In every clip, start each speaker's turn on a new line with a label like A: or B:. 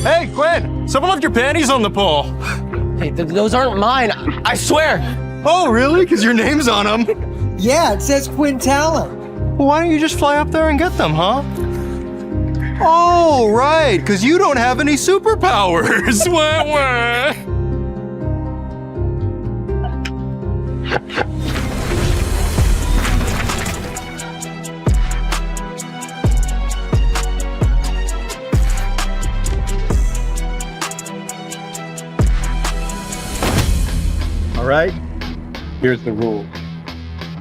A: Hey, Quinn! Someone left your panties on the pole.
B: Hey, those aren't mine. I swear.
A: Oh, really? Because your name's on them.
C: Yeah, it says Quinn Talen.
A: Well, why don't you just fly up there and get them, huh? Oh, right, because you don't have any superpowers. Wah, wah. All right, here's the rule.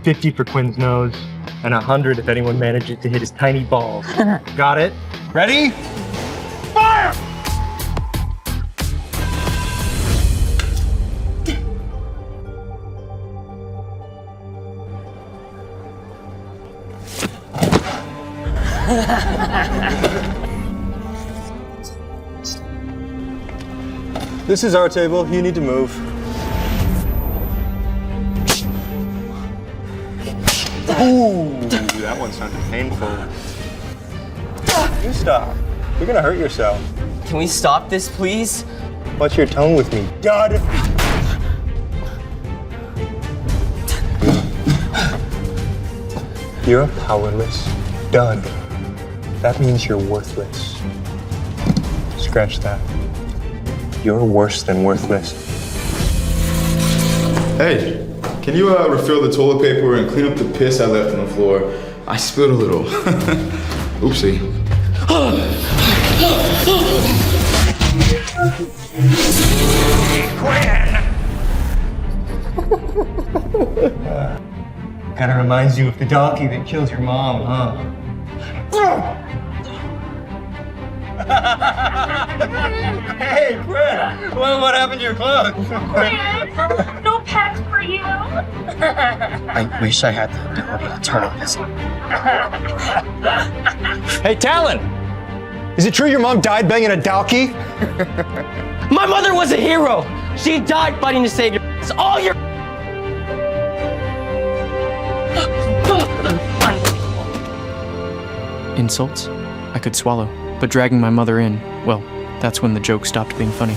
A: 50 for Quinn's nose, and 100 if anyone manages to hit his tiny balls. Got it? Ready? Fire! This is our table. You need to move. Ooh, that one sounded painful. You stop. You're gonna hurt yourself.
B: Can we stop this, please?
A: What's your tone with me, dud? You're a powerless dud. That means you're worthless. Scratch that. You're worse than worthless.
D: Hey, can you refill the toilet paper and clean up the piss I left on the floor? I spilled a little. Oopsie.
A: Kinda reminds you of the Dalki that kills your mom, huh? Hey, Quinn! What happened to your clothes?
E: Quinn, no pets for you.
B: I wish I had the ability to turn on this.
A: Hey, Talen! Is it true your mom died banging a Dalki?
B: My mother was a hero. She died fighting to save your. It's all your.
F: Insults? I could swallow, but dragging my mother in, well, that's when the joke stopped being funny.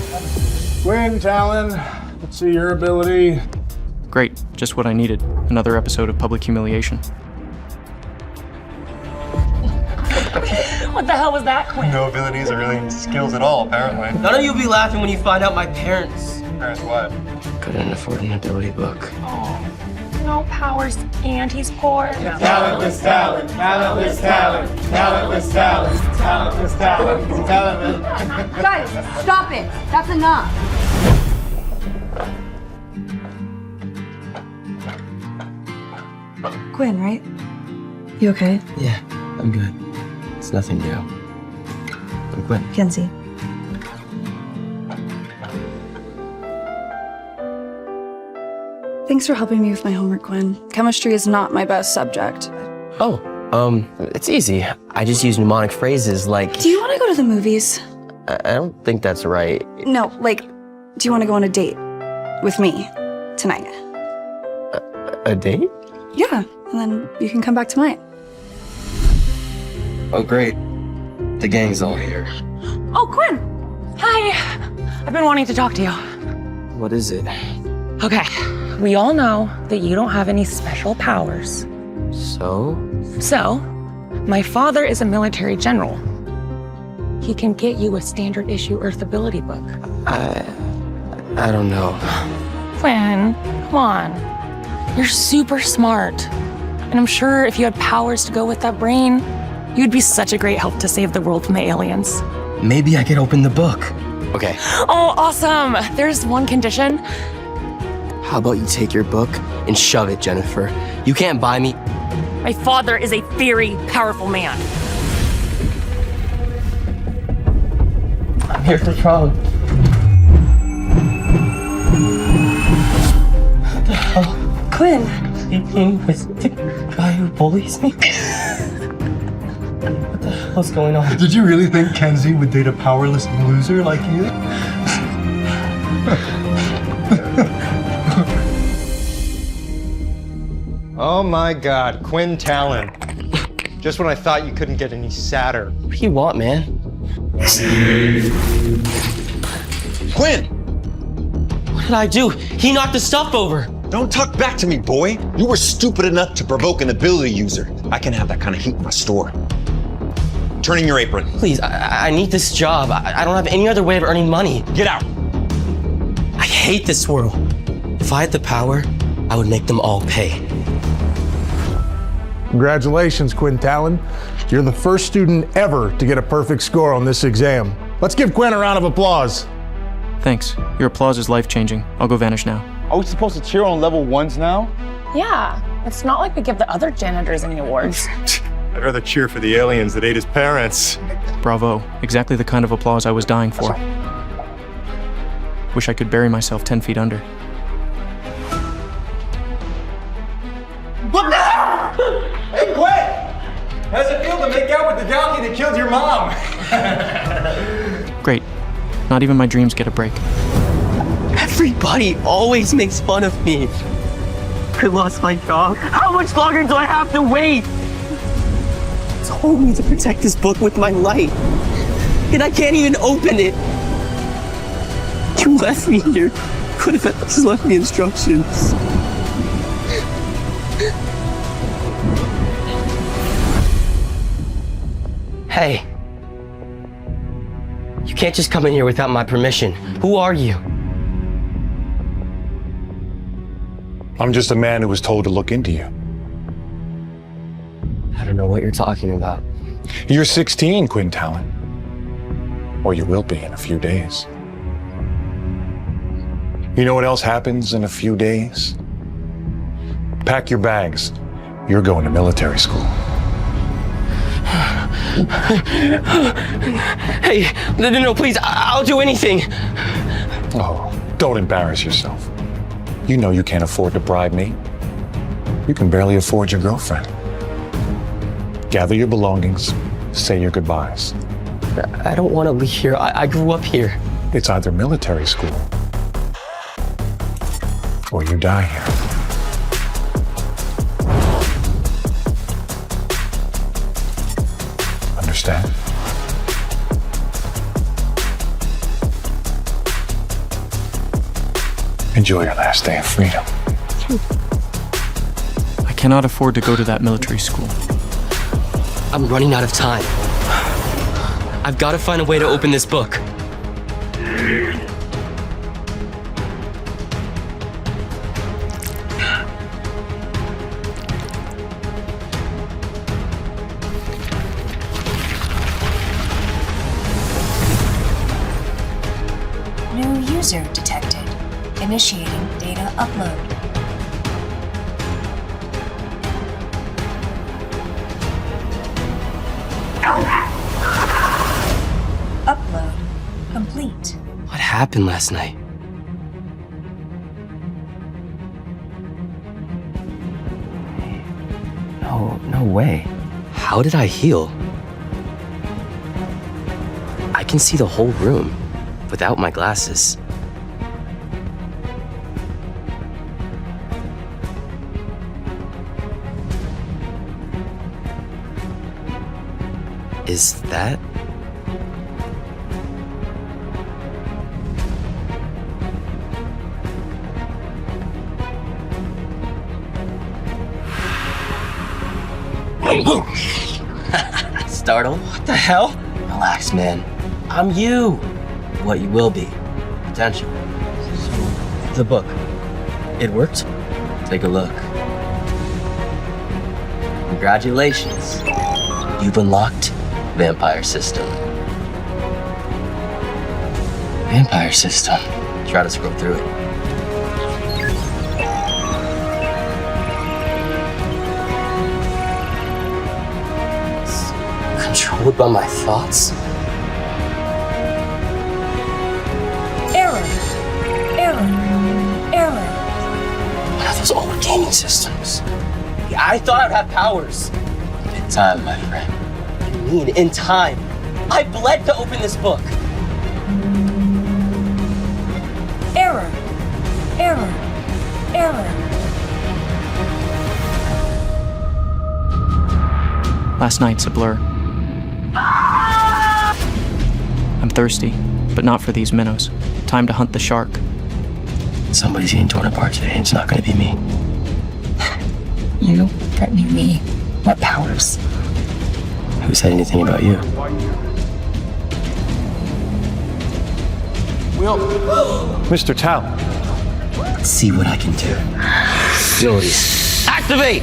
G: Quinn Talen, let's see your ability.
F: Great, just what I needed. Another episode of public humiliation.
E: What the hell was that, Quinn?
A: No abilities or really skills at all, apparently.
B: None of you'll be laughing when you find out my parents.
A: Parents what?
B: Couldn't afford an ability book.
E: No powers and he's poor.
C: Talentless talent, talentless talent, talentless talent, talentless talent, talentless.
H: Guys, stop it. That's enough. Quinn, right? You okay?
B: Yeah, I'm good. It's nothing new. I'm Quinn.
H: Kenzie. Thanks for helping me with my homework, Quinn. Chemistry is not my best subject.
B: Oh, it's easy. I just use mnemonic phrases like.
H: Do you want to go to the movies?
B: I don't think that's right.
H: No, like, do you want to go on a date with me tonight?
B: A date?
H: Yeah, and then you can come back tonight.
B: Oh, great. The gang's all here.
E: Oh, Quinn. Hi. I've been wanting to talk to you.
B: What is it?
E: Okay, we all know that you don't have any special powers.
B: So?
E: So, my father is a military general. He can get you a standard issue Earth ability book.
B: I don't know.
E: Quinn, come on. You're super smart. And I'm sure if you had powers to go with that brain, you'd be such a great help to save the world from the aliens.
B: Maybe I could open the book. Okay.
E: Oh, awesome. There's one condition.
B: How about you take your book and shove it, Jennifer? You can't buy me.
E: My father is a very powerful man.
B: I'm here for prom. What the hell?
H: Quinn.
B: Sleeping with the guy who bullies me? What the hell's going on?
A: Did you really think Kenzie would date a powerless loser like you? Oh my God, Quinn Talen. Just when I thought you couldn't get any sadder.
B: What do you want, man?
I: Quinn!
B: What did I do? He knocked the stuff over.
I: Don't talk back to me, boy. You were stupid enough to provoke an ability user. I can have that kind of heat in my store. Turn in your apron.
B: Please, I need this job. I don't have any other way of earning money.
I: Get out.
B: I hate this world. If I had the power, I would make them all pay.
G: Congratulations, Quinn Talen. You're the first student ever to get a perfect score on this exam. Let's give Quinn a round of applause.
F: Thanks. Your applause is life-changing. I'll go vanish now.
C: Are we supposed to cheer on level 1s now?
E: Yeah, it's not like we give the other janitors any awards.
A: I'd rather cheer for the aliens that ate his parents.
F: Bravo. Exactly the kind of applause I was dying for. Wish I could bury myself 10 feet under.
A: Hey, Quinn! How's it feel to make out with the Dalki that killed your mom?
F: Great. Not even my dreams get a break.
B: Everybody always makes fun of me. I lost my job. How much longer do I have to wait? You told me to protect this book with my life, and I can't even open it. You left me here. Could have just left me instructions. Hey. You can't just come in here without my permission. Who are you?
J: I'm just a man who was told to look into you.
B: I don't know what you're talking about.
J: You're 16, Quinn Talen. Or you will be in a few days. You know what else happens in a few days? Pack your bags. You're going to military school.
B: Hey, no, please, I'll do anything.
J: Oh, don't embarrass yourself. You know you can't afford to bribe me. You can barely afford your girlfriend. Gather your belongings, say your goodbyes.
B: I don't want to leave here. I grew up here.
J: It's either military school or you die here. Understand? Enjoy your last day of freedom.
F: I cannot afford to go to that military school.
B: I'm running out of time. I've got to find a way to open this book.
K: New user detected. Initiating data upload. Upload complete.
B: What happened last night? No way. How did I heal? I can see the whole room without my glasses. Is that? Startled? What the hell? Relax, man. I'm you. What you will be. Potential. The book. It worked? Take a look. Congratulations. You've unlocked Vampire System. Vampire System. Try to scroll through it. It's controlled by my thoughts?
K: Error.
B: One of those old gaming systems. Yeah, I thought I'd have powers. In time, my friend. What do you mean, in time? I bled to open this book.
K: Error.
F: Last night's a blur. I'm thirsty. but not for these minnows. Time to hunt the shark.
B: Somebody's getting torn apart today, and it's not gonna be me.
E: You threatening me? What powers?
B: Who said anything about you?
J: Mr. Talen.
B: Let's see what I can do. Facilities. Activate!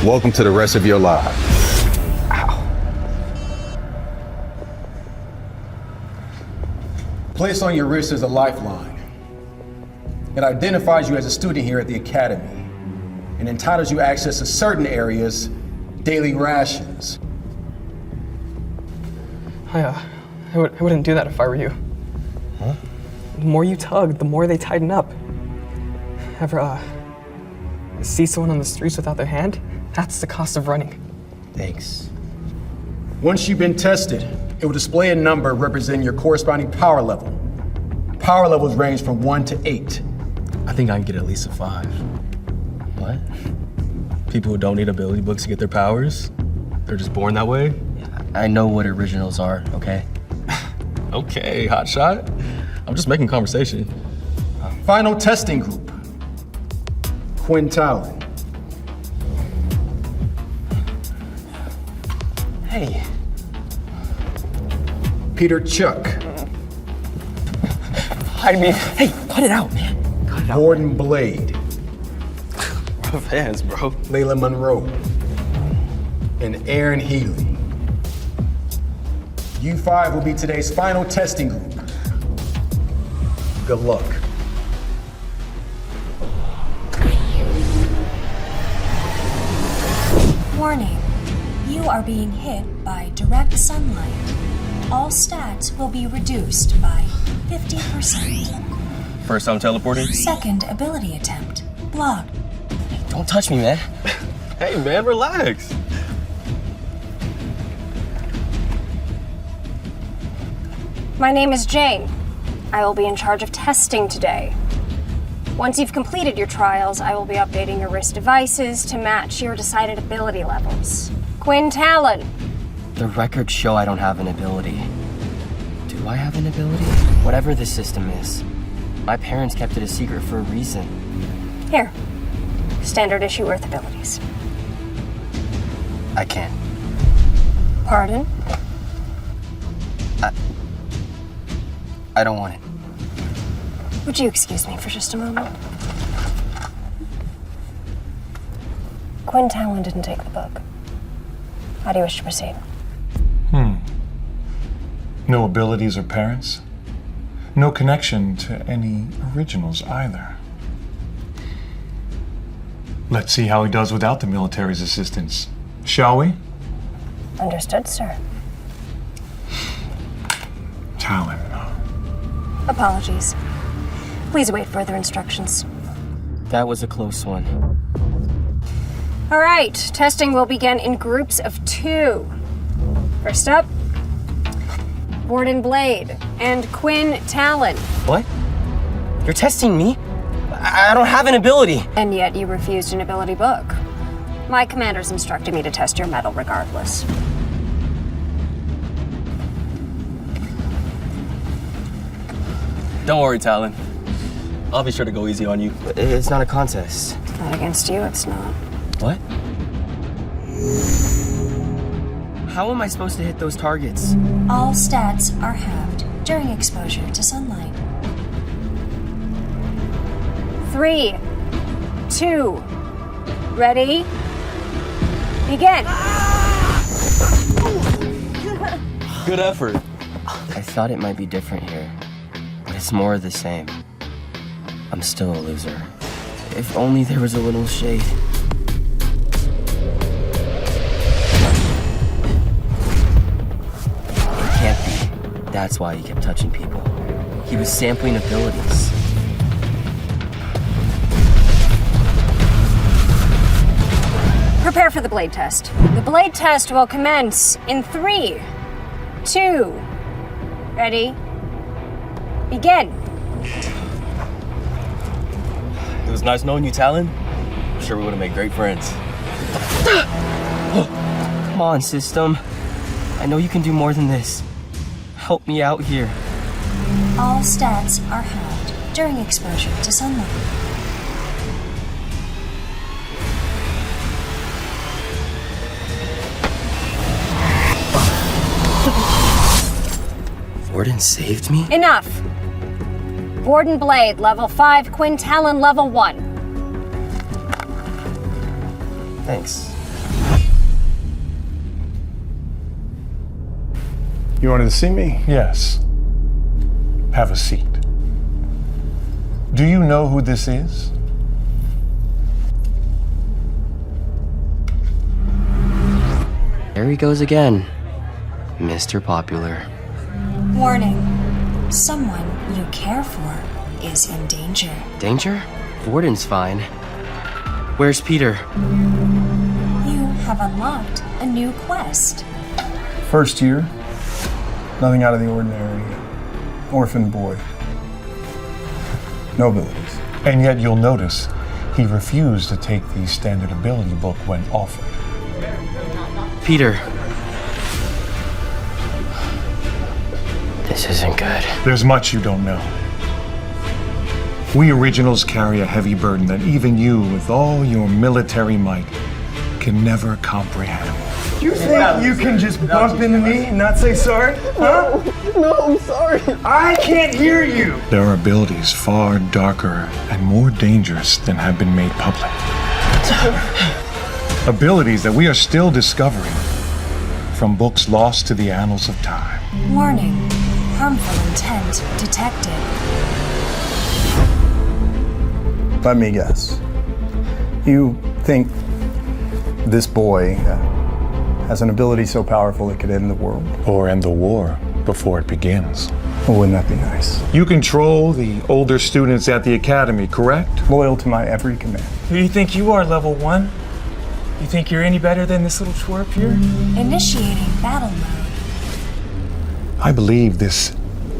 I: Welcome to the rest of your life.
G: Placed on your wrist is a lifeline. It identifies you as a student here at the academy and entitles you access to certain areas, daily rations.
L: I wouldn't do that if I were you.
B: Huh?
L: The more you tug, the more they tighten up. Ever, see someone on the streets without their hand? That's the cost of running.
B: Thanks.
G: Once you've been tested, it will display a number representing your corresponding power level. Power levels range from 1 to 8.
B: I think I can get at least a 5. What? People who don't need ability books to get their powers? They're just born that way? I know what originals are, okay? Okay, hotshot. I'm just making conversation.
G: Final testing group. Quinn Talen.
B: Hey.
G: Peter Chuck.
L: I mean,
B: hey, cut it out, man. Cut it out.
G: Gordon Blade.
B: Rough hands, bro.
G: Layla Monroe. And Aaron Healy. You 5 will be today's final testing group. Good luck.
K: Warning. You are being hit by direct sunlight. All stats will be reduced by 50%.
B: First time teleporting?
K: Second ability attempt. Blocked.
B: Don't touch me, man. Hey, man, relax.
M: My name is Jane. I will be in charge of testing today. Once you've completed your trials, I will be updating your wrist devices to match your decided ability levels. Quinn Talen.
B: The records show I don't have an ability. Do I have an ability? Whatever this system is, my parents kept it a secret for a reason.
M: Here. Standard issue Earth abilities.
B: I can't.
M: Pardon?
B: I don't want it.
M: Would you excuse me for just a moment? Quinn Talen didn't take the book. How do you wish to proceed?
J: No abilities or parents? No connection to any originals either. Let's see how he does without the military's assistance, shall we?
M: Understood, sir.
J: Talen.
M: Apologies. Please await further instructions.
B: That was a close one.
M: All right, testing will begin in groups of 2. First up, Gordon Blade and Quinn Talen.
B: What? You're testing me? I don't have an ability.
M: And yet you refused an ability book. My commanders instructed me to test your mettle regardless.
B: Don't worry, Talen. I'll be sure to go easy on you. It's not a contest.
M: Not against you, it's not.
B: What? How am I supposed to hit those targets?
K: All stats are halved during exposure to sunlight.
M: 3, 2, ready, begin.
B: Good effort. I thought it might be different here, but it's more of the same. I'm still a loser. If only there was a little shade. It can't be. That's why he kept touching people. He was sampling abilities.
M: blade test. The blade test will commence in 3, 2, ready, begin.
B: It was nice knowing you, Talen. I'm sure we would have made great friends. Come on, system. I know you can do more than this. Help me out here.
K: All stats are halved during exposure to sunlight.
B: Warden saved me?
M: Enough! Warden Blade, level 5, Quinn Talen, level 1.
B: Thanks.
J: You wanted to see me? Yes. Have a seat. Do you know who this is?
B: There he goes again. Mr. Popular.
K: Warning. Someone you care for is in danger.
B: Danger? Warden's fine. Where's Peter?
K: You have unlocked a new quest.
G: First year, nothing out of the ordinary. Orphaned boy. No abilities.
J: And yet you'll notice he refused to take the standard ability book when offered.
B: Peter. This isn't good.
J: There's much you don't know. We originals carry a heavy burden that even you, with all your military might, can never comprehend.
A: You think you can just bump into me and not say sorry? Huh?
B: No, I'm sorry.
A: I can't hear you.
J: There are abilities far darker and more dangerous than have been made public. Abilities that we are still discovering from books lost to the annals of time.
K: Warning. Harmful intent detected.
G: Let me guess. You think this boy has an ability so powerful it could end the world?
J: Or end the war before it begins.
G: Well, wouldn't that be nice?
J: You control the older students at the academy, correct?
G: Loyal to my every command.
A: Who do you think you are, level 1? You think you're any better than this little twerp here?
K: Initiating battle mode.
J: I believe this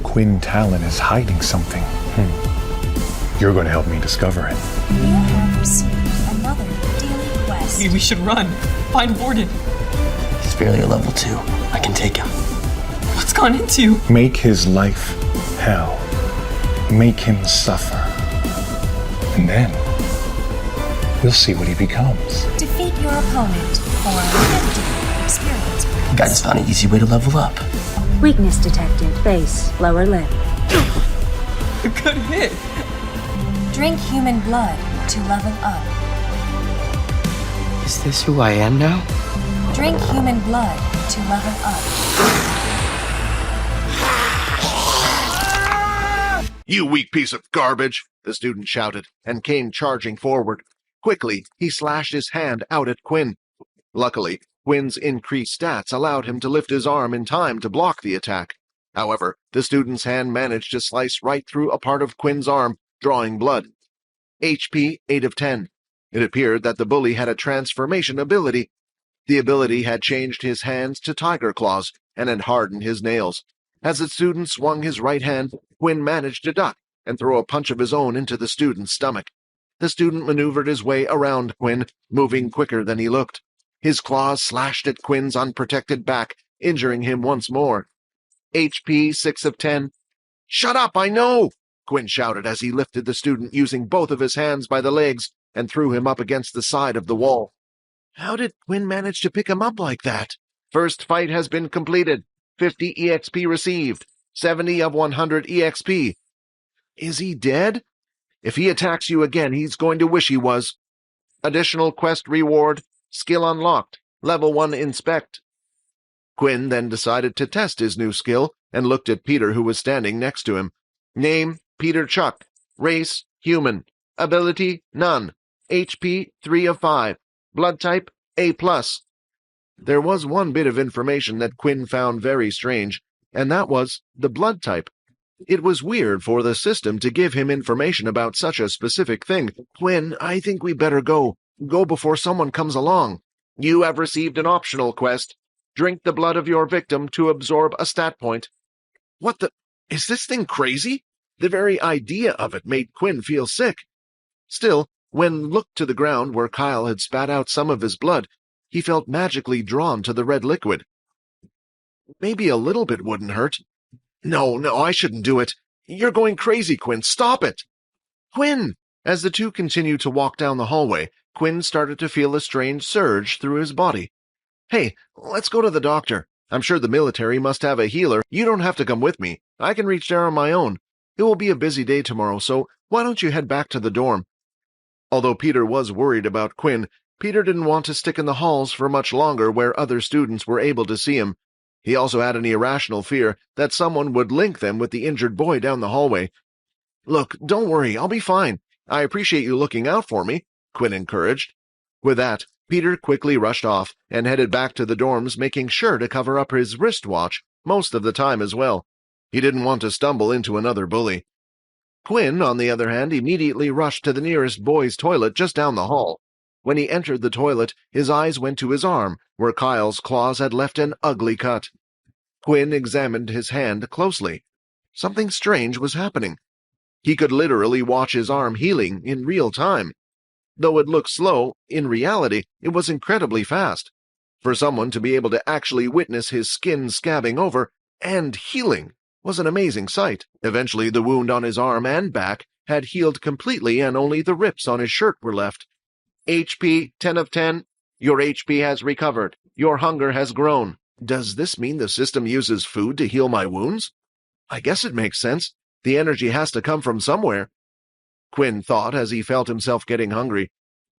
J: Quinn Talen is hiding something. You're going to help me discover it.
K: You have received another daily quest.
L: We should run. Find Warden.
B: He's barely a level 2. I can take him.
L: What's gone into?
J: Make his life hell. Make him suffer. And then we'll see what he becomes.
K: Defeat your opponent for 50 experience points.
B: I just found an easy way to level up.
N: Weakness detected. Base, lower lip.
L: A good hit.
K: Drink human blood to level up.
B: Is this who I am now?
K: Drink human blood to level up.
O: You weak piece of garbage, the student shouted, and came charging forward. Quickly, he slashed his hand out at Quinn. Luckily, Quinn's increased stats allowed him to lift his arm in time to block the attack. However, the student's hand managed to slice right through a part of Quinn's arm, drawing blood. HP 8 of 10. It appeared that the bully had a transformation ability. The ability had changed his hands to tiger claws and had hardened his nails. As the student swung his right hand, Quinn managed to duck and throw a punch of his own into the student's stomach. The student maneuvered his way around Quinn, moving quicker than he looked. His claws slashed at Quinn's unprotected back, injuring him once more. HP 6 of 10. Shut up, I know! Quinn shouted as he lifted the student using both of his hands by the legs and threw him up against the side of the wall. How did Quinn manage to pick him up like that? First fight has been completed. 50 EXP received. 70 of 100 EXP. Is he dead? If he attacks you again, he's going to wish he was. Additional quest reward. Skill unlocked. Level 1 inspect. Quinn then decided to test his new skill and looked at Peter, who was standing next to him. Name, Peter Chuck. Race, human. Ability, none. HP, 3 of 5. Blood type, A+. There was one bit of information that Quinn found very strange, and that was the blood type. It was weird for the system to give him information about such a specific thing. Quinn, I think we better go. Go before someone comes along. You have received an optional quest. Drink the blood of your victim to absorb a stat point. What the? Is this thing crazy? The very idea of it made Quinn feel sick. Still, when looked to the ground where Kyle had spat out some of his blood, he felt magically drawn to the red liquid. Maybe a little bit wouldn't hurt. No, I shouldn't do it. You're going crazy, Quinn. Stop it. Quinn! As the two continued to walk down the hallway, Quinn started to feel a strange surge through his body. Hey, let's go to the doctor. I'm sure the military must have a healer. You don't have to come with me. I can reach there on my own. It will be a busy day tomorrow, so why don't you head back to the dorm? Although Peter was worried about Quinn, Peter didn't want to stick in the halls for much longer where other students were able to see him. He also had an irrational fear that someone would link them with the injured boy down the hallway. Look, don't worry, I'll be fine. I appreciate you looking out for me, Quinn encouraged. With that, Peter quickly rushed off and headed back to the dorms, making sure to cover up his wristwatch most of the time as well. He didn't want to stumble into another bully. Quinn, on the other hand, immediately rushed to the nearest boys' toilet just down the hall. When he entered the toilet, his eyes went to his arm, where Kyle's claws had left an ugly cut. Quinn examined his hand closely. Something strange was happening. He could literally watch his arm healing in real time. Though it looked slow, in reality, it was incredibly fast. For someone to be able to actually witness his skin scabbing over and healing was an amazing sight. Eventually, the wound on his arm and back had healed completely and only the rips on his shirt were left. HP 10 of 10. Your HP has recovered. Your hunger has grown. Does this mean the system uses food to heal my wounds? I guess it makes sense. The energy has to come from somewhere. Quinn thought as he felt himself getting hungry.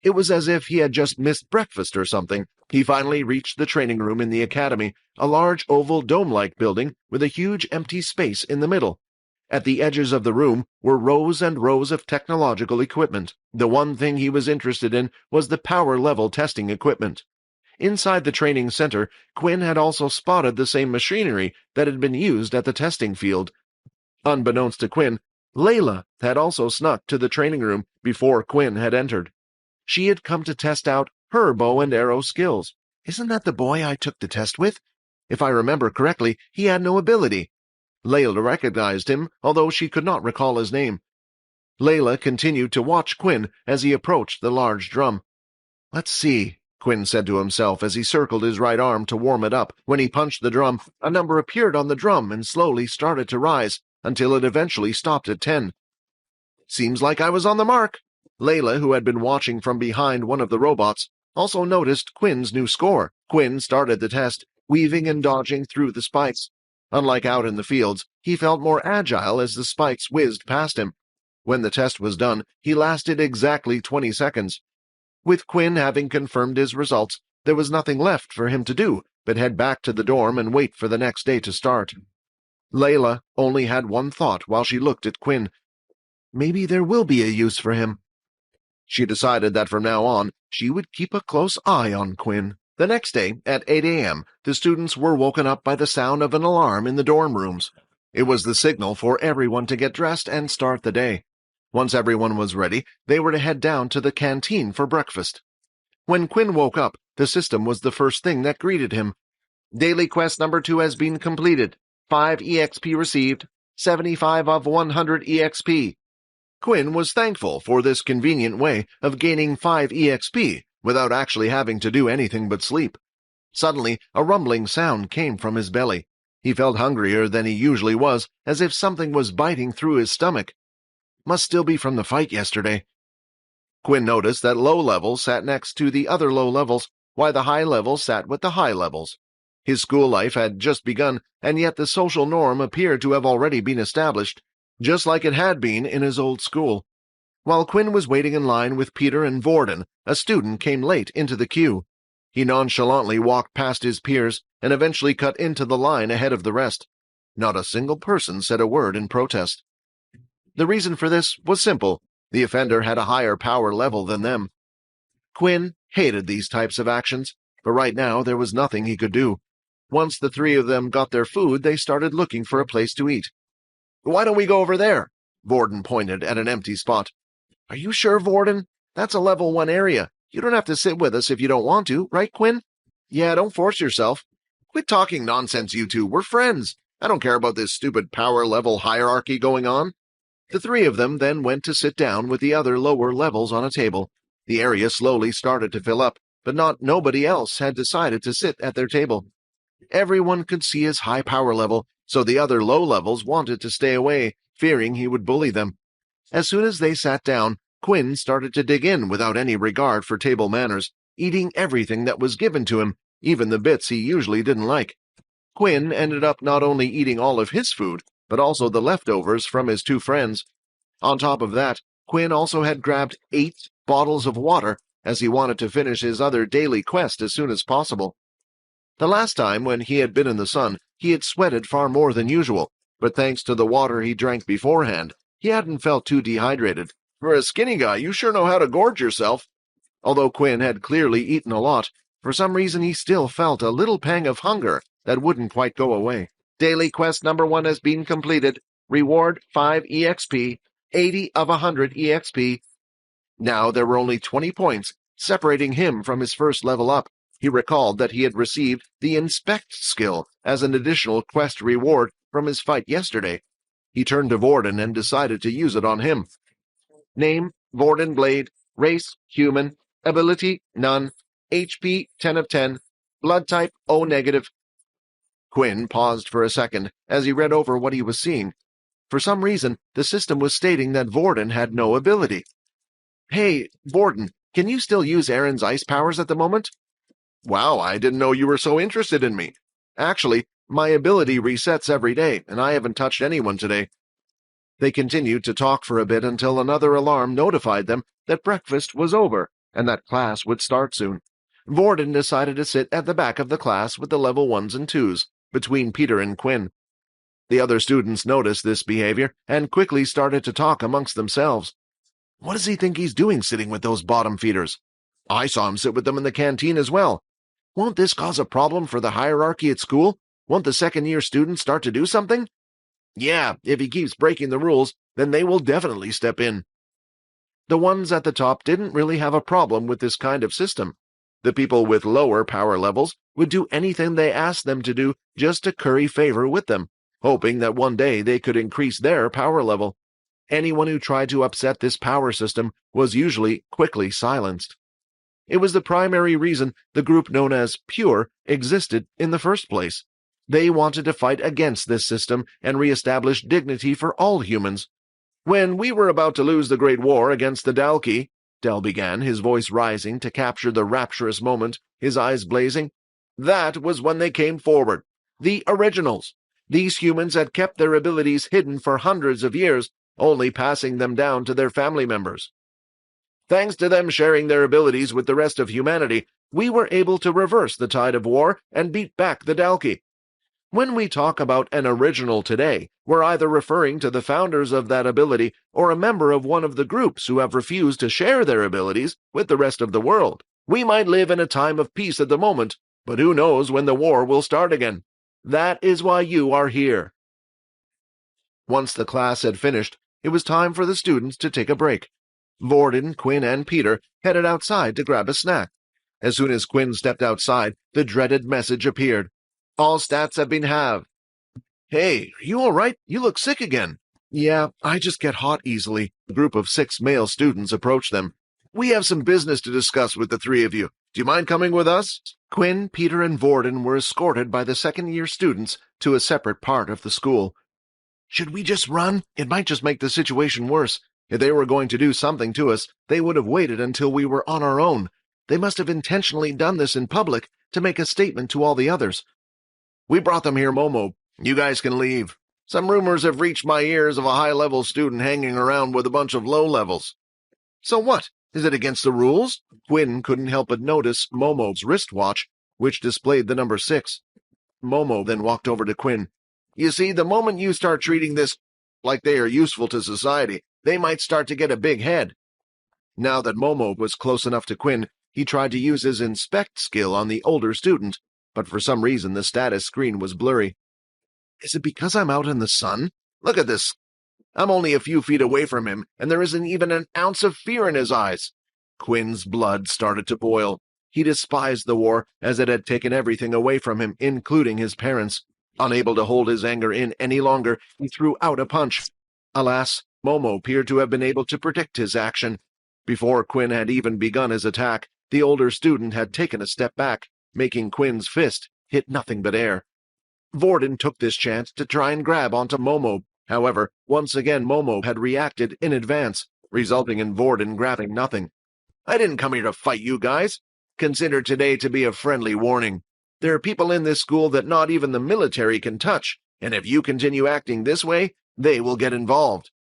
O: It was as if he had just missed breakfast or something. He finally reached the training room in the academy, a large oval dome-like building with a huge empty space in the middle. At the edges of the room were rows and rows of technological equipment. The one thing he was interested in was the power-level testing equipment. Inside the training center, Quinn had also spotted the same machinery that had been used at the testing field. Unbeknownst to Quinn, Layla had also snuck to the training room before Quinn had entered. She had come to test out her bow and arrow skills. Isn't that the boy I took the test with? If I remember correctly, he had no ability. Layla recognized him, although she could not recall his name. Layla continued to watch Quinn as he approached the large drum. Let's see, Quinn said to himself as he circled his right arm to warm it up. When he punched the drum, a number appeared on the drum and slowly started to rise, until it eventually stopped at 10. Seems like I was on the mark. Layla, who had been watching from behind one of the robots, also noticed Quinn's new score. Quinn started the test, weaving and dodging through the spikes. Unlike out in the fields, he felt more agile as the spikes whizzed past him. When the test was done, he lasted exactly 20 seconds. With Quinn having confirmed his results, there was nothing left for him to do but head back to the dorm and wait for the next day to start. Layla only had one thought while she looked at Quinn. Maybe there will be a use for him. She decided that from now on, she would keep a close eye on Quinn. The next day, at 8 a.m., the students were woken up by the sound of an alarm in the dorm rooms. It was the signal for everyone to get dressed and start the day. Once everyone was ready, they were to head down to the canteen for breakfast. When Quinn woke up, the system was the first thing that greeted him. Daily quest number 2 has been completed. 5 EXP received. 75 of 100 EXP. Quinn was thankful for this convenient way of gaining 5 EXP without actually having to do anything but sleep. Suddenly, a rumbling sound came from his belly. He felt hungrier than he usually was, as if something was biting through his stomach. Must still be from the fight yesterday. Quinn noticed that low levels sat next to the other low levels, while the high levels sat with the high levels. His school life had just begun, and yet the social norm appeared to have already been established, just like it had been in his old school. While Quinn was waiting in line with Peter and Vorden, a student came late into the queue. He nonchalantly walked past his peers and eventually cut into the line ahead of the rest. Not a single person said a word in protest. The reason for this was simple. The offender had a higher power level than them. Quinn hated these types of actions, but right now there was nothing he could do. Once the three of them got their food, they started looking for a place to eat. Why don't we go over there? Vorden pointed at an empty spot. Are you sure, Vorden? That's a level 1 area. You don't have to sit with us if you don't want to, right, Quinn? Yeah, don't force yourself. Quit talking nonsense, you two. We're friends. I don't care about this stupid power level hierarchy going on. The three of them then went to sit down with the other lower levels on a table. The area slowly started to fill up, but nobody else had decided to sit at their table. Everyone could see his high power level, so the other low levels wanted to stay away, fearing he would bully them. As soon as they sat down, Quinn started to dig in without any regard for table manners, eating everything that was given to him, even the bits he usually didn't like. Quinn ended up not only eating all of his food, but also the leftovers from his two friends. On top of that, Quinn also had grabbed 8 bottles of water, as he wanted to finish his other daily quest as soon as possible. The last time when he had been in the sun, he had sweated far more than usual, but thanks to the water he drank beforehand, he hadn't felt too dehydrated. For a skinny guy, you sure know how to gorge yourself. Although Quinn had clearly eaten a lot, for some reason he still felt a little pang of hunger that wouldn't quite go away. Daily quest number 1 has been completed. Reward 5 EXP, 80 of 100 EXP. Now there were only 20 points separating him from his first level up. He recalled that he had received the inspect skill as an additional quest reward from his fight yesterday. He turned to Vorden and decided to use it on him. Name, Vorden Blade. Race, human. Ability, none. HP, 10 of 10. Blood type, O negative. Quinn paused for a second as he read over what he was seeing. For some reason, the system was stating that Vorden had no ability. Hey, Vorden, can you still use Aaron's ice powers at the moment? Wow, I didn't know you were so interested in me. Actually, my ability resets every day, and I haven't touched anyone today. They continued to talk for a bit until another alarm notified them that breakfast was over and that class would start soon. Vorden decided to sit at the back of the class with the level 1s and 2s, between Peter and Quinn. The other students noticed this behavior and quickly started to talk amongst themselves. What does he think he's doing sitting with those bottom feeders? I saw him sit with them in the canteen as well. Won't this cause a problem for the hierarchy at school? Won't the second-year students start to do something? Yeah, if he keeps breaking the rules, then they will definitely step in. The ones at the top didn't really have a problem with this kind of system. The people with lower power levels would do anything they asked them to do just to curry favor with them, hoping that one day they could increase their power level. Anyone who tried to upset this power system was usually quickly silenced. It was the primary reason the group known as Pure existed in the first place. They wanted to fight against this system and re-establish dignity for all humans. When we were about to lose the Great War against the Dalki, Del began, his voice rising to capture the rapturous moment, his eyes blazing, that was when they came forward. The originals. These humans had kept their abilities hidden for hundreds of years, only passing them down to their family members. Thanks to them sharing their abilities with the rest of humanity, we were able to reverse the tide of war and beat back the Dalki. When we talk about an original today, we're either referring to the founders of that ability or a member of one of the groups who have refused to share their abilities with the rest of the world. We might live in a time of peace at the moment, but who knows when the war will start again. That is why you are here. Once the class had finished, it was time for the students to take a break. Vorden, Quinn, and Peter headed outside to grab a snack. As soon as Quinn stepped outside, the dreaded message appeared. All stats have been halved. Hey, are you all right? You look sick again. Yeah, I just get hot easily. A group of 6 male students approached them. We have some business to discuss with the 3 of you. Do you mind coming with us? Quinn, Peter, and Vorden were escorted by the second-year students to a separate part of the school. Should we just run? It might just make the situation worse. If they were going to do something to us, they would have waited until we were on our own. They must have intentionally done this in public to make a statement to all the others. We brought them here, Momo. You guys can leave. Some rumors have reached my ears of a high-level student hanging around with a bunch of low-levels. So what? Is it against the rules? Quinn couldn't help but notice Momo's wristwatch, which displayed the number 6. Momo then walked over to Quinn. You see, the moment you start treating this like they are useful to society, they might start to get a big head. Now that Momo was close enough to Quinn, he tried to use his inspect skill on the older student, but for some reason the status screen was blurry. Is it because I'm out in the sun? Look at this. I'm only a few feet away from him, and there isn't even an ounce of fear in his eyes. Quinn's blood started to boil. He despised the war, as it had taken everything away from him, including his parents. Unable to hold his anger in any longer, he threw out a punch. Alas, Momo appeared to have been able to predict his action. Before Quinn had even begun his attack, the older student had taken a step back, making Quinn's fist hit nothing but air. Vorden took this chance to try and grab onto Momo. However, once again Momo had reacted in advance, resulting in Vorden grabbing nothing. "I didn't come here to fight you guys. Consider today to be a friendly warning. There are people in this school that not even the military can touch, and if you continue acting this way, they will get involved."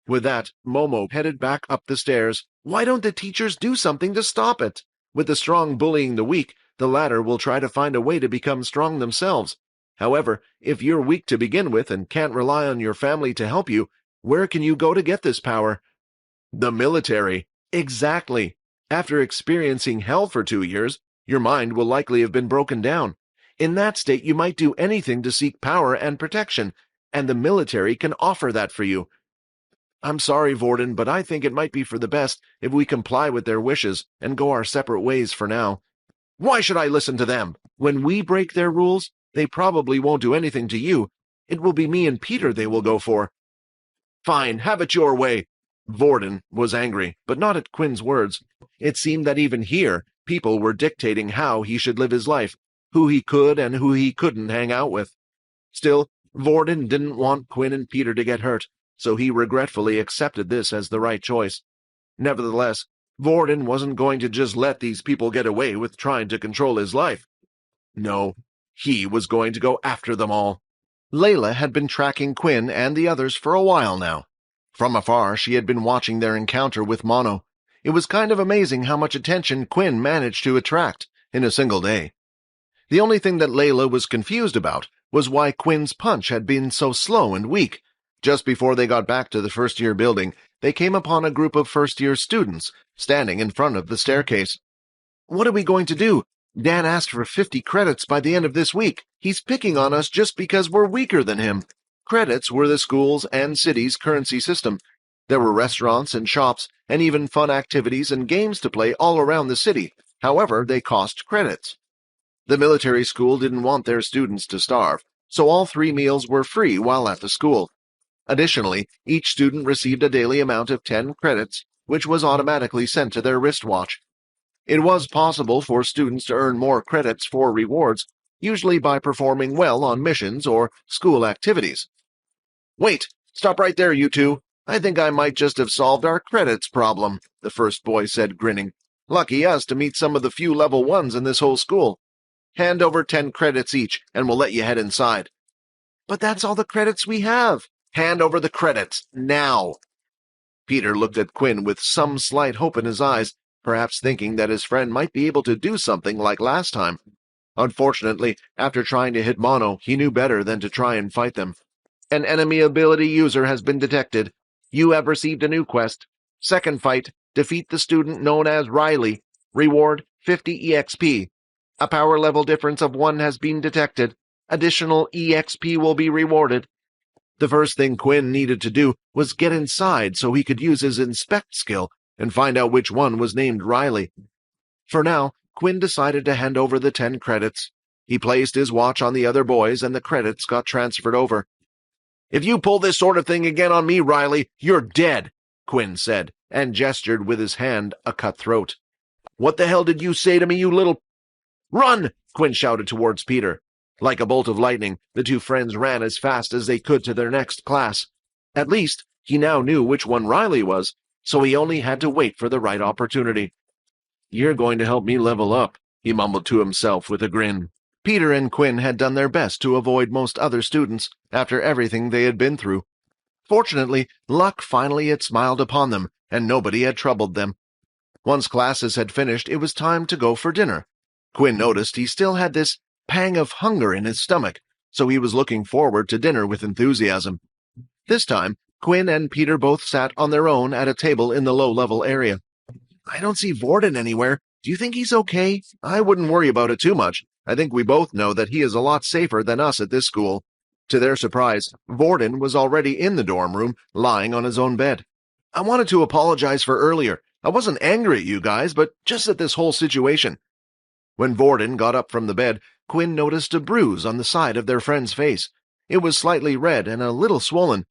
O: With that, Momo headed back up the stairs. Why don't the teachers do something to stop it? With the strong bullying the weak, the latter will try to find a way to become strong themselves. However, if you're weak to begin with and can't rely on your family to help you, where can you go to get this power? The military. Exactly. After experiencing hell for 2 years, your mind will likely have been broken down. In that state, you might do anything to seek power and protection, and the military can offer that for you. I'm sorry, Vorden, but I think it might be for the best if we comply with their wishes and go our separate ways for now. Why should I listen to them? When we break their rules, they probably won't do anything to you. It will be me and Peter they will go for. Fine, have it your way. Vorden was angry, but not at Quinn's words. It seemed that even here, people were dictating how he should live his life, who he could and who he couldn't hang out with. Still, Vorden didn't want Quinn and Peter to get hurt, so he regretfully accepted this as the right choice. Nevertheless, Vorden wasn't going to just let these people get away with trying to control his life. No, he was going to go after them all. Layla had been tracking Quinn and the others for a while now. From afar, she had been watching their encounter with Mono. It was kind of amazing how much attention Quinn managed to attract in a single day. The only thing that Layla was confused about was why Quinn's punch had been so slow and weak. Just before they got back to the first-year building, they came upon a group of first-year students standing in front of the staircase. "What are we going to do? Dan asked for 50 credits by the end of this week. He's picking on us just because we're weaker than him." Credits were the school's and city's currency system. There were restaurants and shops, and even fun activities and games to play all around the city. However, they cost credits. The military school didn't want their students to starve, so all 3 meals were free while at the school. Additionally, each student received a daily amount of 10 credits, which was automatically sent to their wristwatch. It was possible for students to earn more credits for rewards, usually by performing well on missions or school activities. "Wait, stop right there, you two. I think I might just have solved our credits problem," the first boy said, grinning. "Lucky us to meet some of the few level 1s in this whole school. Hand over 10 credits each, and we'll let you head inside." "But that's all the credits we have." "Hand over the credits, now." Peter looked at Quinn with some slight hope in his eyes, perhaps thinking that his friend might be able to do something like last time. Unfortunately, after trying to hit Mono, he knew better than to try and fight them. "An enemy ability user has been detected. You have received a new quest. Second fight, defeat the student known as Riley. Reward 50 EXP. A power level difference of 1 has been detected. Additional EXP will be rewarded." The first thing Quinn needed to do was get inside so he could use his inspect skill and find out which one was named Riley. For now, Quinn decided to hand over the 10 credits. He placed his watch on the other boys and the credits got transferred over. "If you pull this sort of thing again on me, Riley, you're dead," Quinn said, and gestured with his hand a cut throat. "What the hell did you say to me, you little—" "Run!" Quinn shouted towards Peter. Like a bolt of lightning, the two friends ran as fast as they could to their next class. At least, he now knew which one Riley was, so he only had to wait for the right opportunity. "You're going to help me level up," he mumbled to himself with a grin. Peter and Quinn had done their best to avoid most other students after everything they had been through. Fortunately, luck finally had smiled upon them, and nobody had troubled them. Once classes had finished, it was time to go for dinner. Quinn noticed he still had this pang of hunger in his stomach, so he was looking forward to dinner with enthusiasm. This time, Quinn and Peter both sat on their own at a table in the low-level area. "I don't see Vorden anywhere. Do you think he's okay?" "I wouldn't worry about it too much. I think we both know that he is a lot safer than us at this school." To their surprise, Vorden was already in the dorm room, lying on his own bed. "I wanted to apologize for earlier. I wasn't angry at you guys, but just at this whole situation. When Vorden got up from the bed, Quinn noticed a bruise on the side of their friend's face. It was slightly red and a little swollen.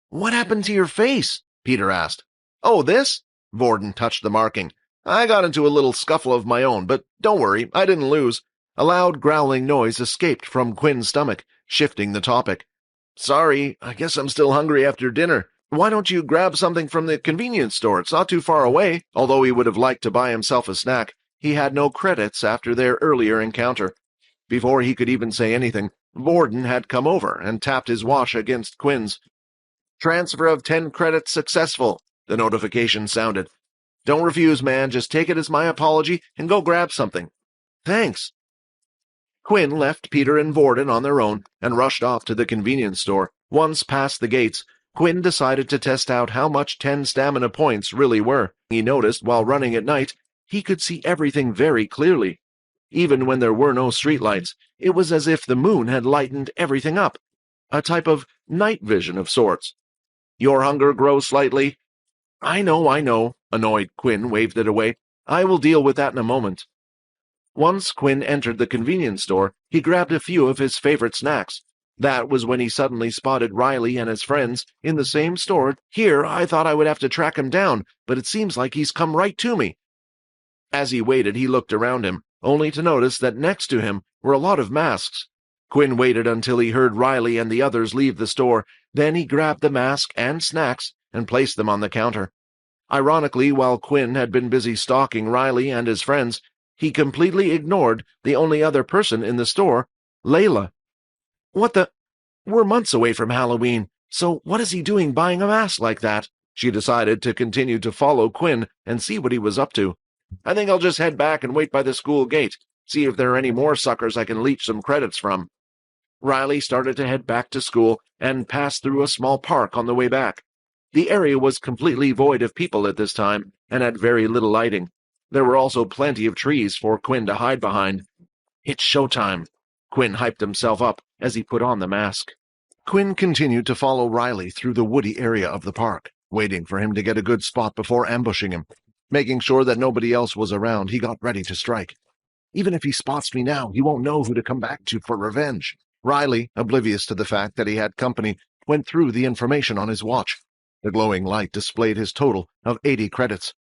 O: "What happened to your face?" Peter asked. "Oh, this?" Vorden touched the marking. "I got into a little scuffle of my own, but don't worry, I didn't lose." A loud growling noise escaped from Quinn's stomach, shifting the topic. "Sorry, I guess I'm still hungry after dinner. Why don't you grab something from the convenience store? It's not too far away." Although he would have liked to buy himself a snack, he had no credits after their earlier encounter. Before he could even say anything, Vorden had come over and tapped his watch against Quinn's. "Transfer of 10 credits successful," the notification sounded. "Don't refuse, man. Just take it as my apology and go grab something." "Thanks." Quinn left Peter and Vorden on their own and rushed off to the convenience store. Once past the gates, Quinn decided to test out how much 10 stamina points really were. He noticed while running at night, he could see everything very clearly. Even when there were no streetlights, it was as if the moon had lightened everything up. A type of night vision of sorts. "Your hunger grows slightly." I know. Annoyed, Quinn waved it away. "I will deal with that in a moment." Once Quinn entered the convenience store, he grabbed a few of his favorite snacks. That was when he suddenly spotted Riley and his friends in the same store. "Here, I thought I would have to track him down, but it seems like he's come right to me." As he waited, he looked around him, only to notice that next to him were a lot of masks. Quinn waited until he heard Riley and the others leave the store, then he grabbed the mask and snacks and placed them on the counter. Ironically, while Quinn had been busy stalking Riley and his friends, he completely ignored the only other person in the store, Layla. "What the? We're months away from Halloween, so what is he doing buying a mask like that?" She decided to continue to follow Quinn and see what he was up to. "I think I'll just head back and wait by the school gate, see if there are any more suckers I can leech some credits from." Riley started to head back to school and passed through a small park on the way back. The area was completely void of people at this time and had very little lighting. There were also plenty of trees for Quinn to hide behind. "It's showtime." Quinn hyped himself up as he put on the mask. Quinn continued to follow Riley through the woody area of the park, waiting for him to get a good spot before ambushing him. Making sure that nobody else was around, he got ready to strike. "Even if he spots me now, he won't know who to come back to for revenge." Riley, oblivious to the fact that he had company, went through the information on his watch. The glowing light displayed his total of 80 credits.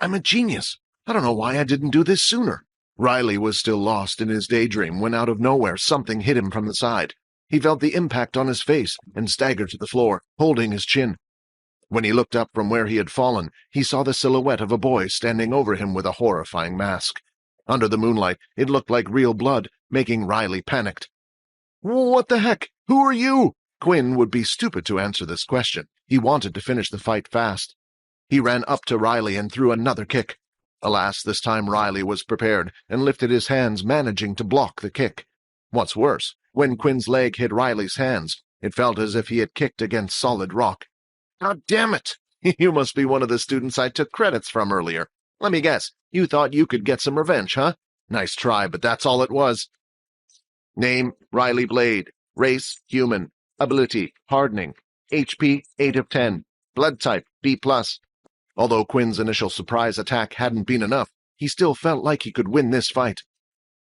O: "I'm a genius. I don't know why I didn't do this sooner." Riley was still lost in his daydream when out of nowhere something hit him from the side. He felt the impact on his face and staggered to the floor, holding his chin. When he looked up from where he had fallen, he saw the silhouette of a boy standing over him with a horrifying mask. Under the moonlight, it looked like real blood, making Riley panicked. "What the heck? Who are you?" Quinn would be stupid to answer this question. He wanted to finish the fight fast. He ran up to Riley and threw another kick. Alas, this time Riley was prepared and lifted his hands, managing to block the kick. What's worse, when Quinn's leg hit Riley's hands, it felt as if he had kicked against solid rock. "God damn it! You must be one of the students I took credits from earlier. Let me guess, you thought you could get some revenge, huh? Nice try, but that's all it was." Name, Riley Blade. Race, human. Ability, hardening. HP, 8 of 10. Blood type, B+. Although Quinn's initial surprise attack hadn't been enough, he still felt like he could win this fight.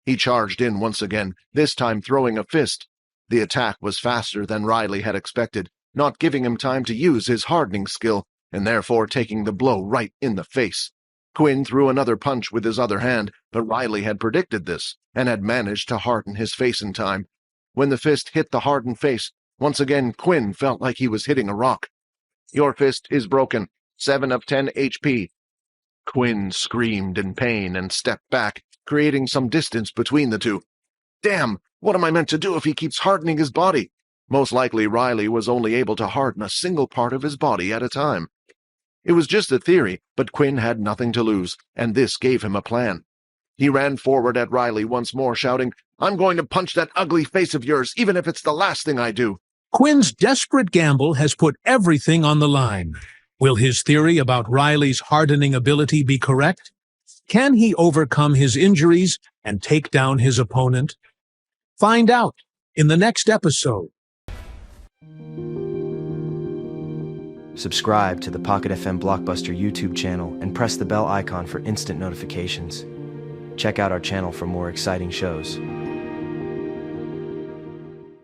O: He charged in once again, this time throwing a fist. The attack was faster than Riley had expected, not giving him time to use his hardening skill, and therefore taking the blow right in the face. Quinn threw another punch with his other hand, but Riley had predicted this, and had managed to harden his face in time. When the fist hit the hardened face, once again Quinn felt like he was hitting a rock. "Your fist is broken. 7 of 10 HP. Quinn screamed in pain and stepped back, creating some distance between the two. "Damn! What am I meant to do if he keeps hardening his body?" Most likely Riley was only able to harden a single part of his body at a time. It was just a theory, but Quinn had nothing to lose, and this gave him a plan. He ran forward at Riley once more, shouting, "I'm going to punch that ugly face of yours, even if it's the last thing I do."
P: Quinn's desperate gamble has put everything on the line. Will his theory about Riley's hardening ability be correct? Can he overcome his injuries and take down his opponent? Find out in the next episode.
Q: Subscribe to the Pocket FM Blockbuster YouTube channel and press the bell icon for instant notifications. Check out our channel for more exciting shows.